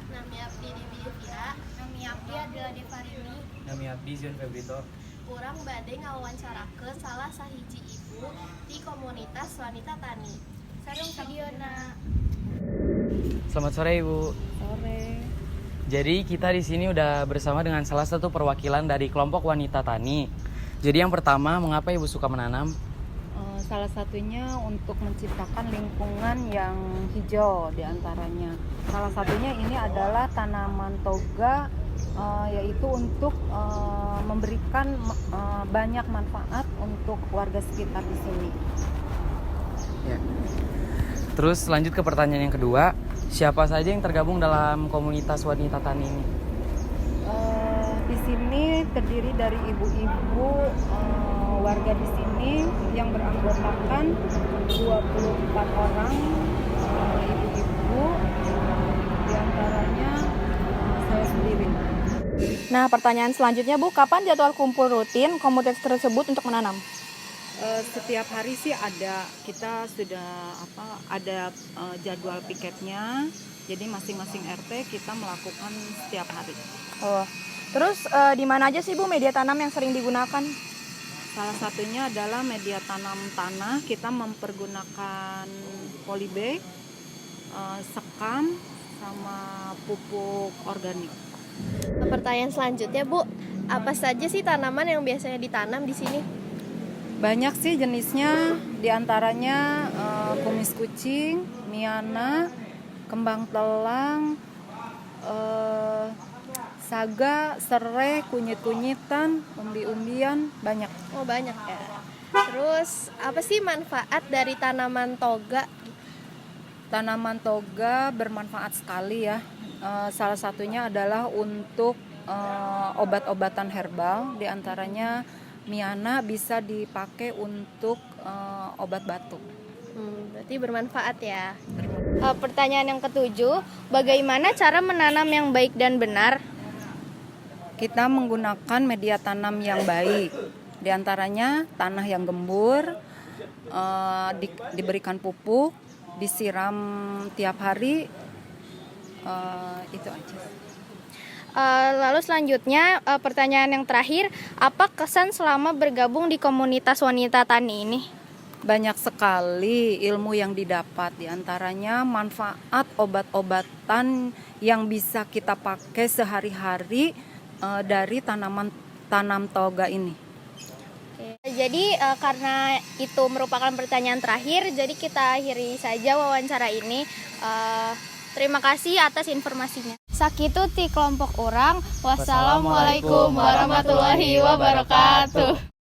Nami abdi Dewi Devira. Nami abdi adalah Devarini. Nami abdi Zion Febrito. Urang bade ngawawancarakeun salah sahiji ibu di komunitas wanita tani. Sareng videona. Selamat sore Ibu. Sore. Jadi kita di sini udah bersama dengan salah satu perwakilan dari kelompok wanita tani. Jadi yang pertama, mengapa Ibu suka menanam? Salah satunya untuk menciptakan lingkungan yang hijau diantaranya. Salah satunya ini adalah tanaman toga, yaitu untuk memberikan banyak manfaat untuk warga sekitar di sini. Ya. Terus lanjut ke pertanyaan yang kedua, siapa saja yang tergabung dalam komunitas wanita tani ini? Di sini terdiri dari ibu-ibu warga di sini yang beranggotakan 24 orang ibu-ibu, diantaranya saya sendiri. Nah, pertanyaan selanjutnya Bu, kapan jadwal kumpul rutin komunitas tersebut untuk menanam? Setiap hari sih ada, kita sudah ada jadwal piketnya. Jadi masing-masing RT kita melakukan setiap hari. Oh. Terus di mana aja sih Bu media tanam yang sering digunakan? Salah satunya adalah media tanam tanah. Kita mempergunakan polybag, sekam, sama pupuk organik. Pertanyaan selanjutnya Bu, apa saja sih tanaman yang biasanya ditanam di sini? Banyak sih jenisnya, diantaranya kumis kucing, miana, kembang telang, saga, serai, kunyit-kunyitan, umbi-umbian, banyak. Oh banyak ya. Terus apa sih manfaat dari tanaman toga? Tanaman toga bermanfaat sekali ya. Salah satunya adalah untuk obat-obatan herbal, diantaranya miana bisa dipakai untuk obat batuk. Berarti bermanfaat ya. Pertanyaan yang ketujuh, bagaimana cara menanam yang baik dan benar? Kita menggunakan media tanam yang baik, diantaranya tanah yang gembur, diberikan pupuk, disiram tiap hari, itu aja. Lalu selanjutnya pertanyaan yang terakhir, apa kesan selama bergabung di komunitas wanita tani ini? Banyak sekali ilmu yang didapat, diantaranya manfaat obat-obatan yang bisa kita pakai sehari-hari dari tanam toga ini. Oke. Jadi karena itu merupakan pertanyaan terakhir, jadi kita akhiri saja wawancara ini. Terima kasih atas informasinya. Sakitu ti kelompok orang. Wassalamualaikum warahmatullahi wabarakatuh.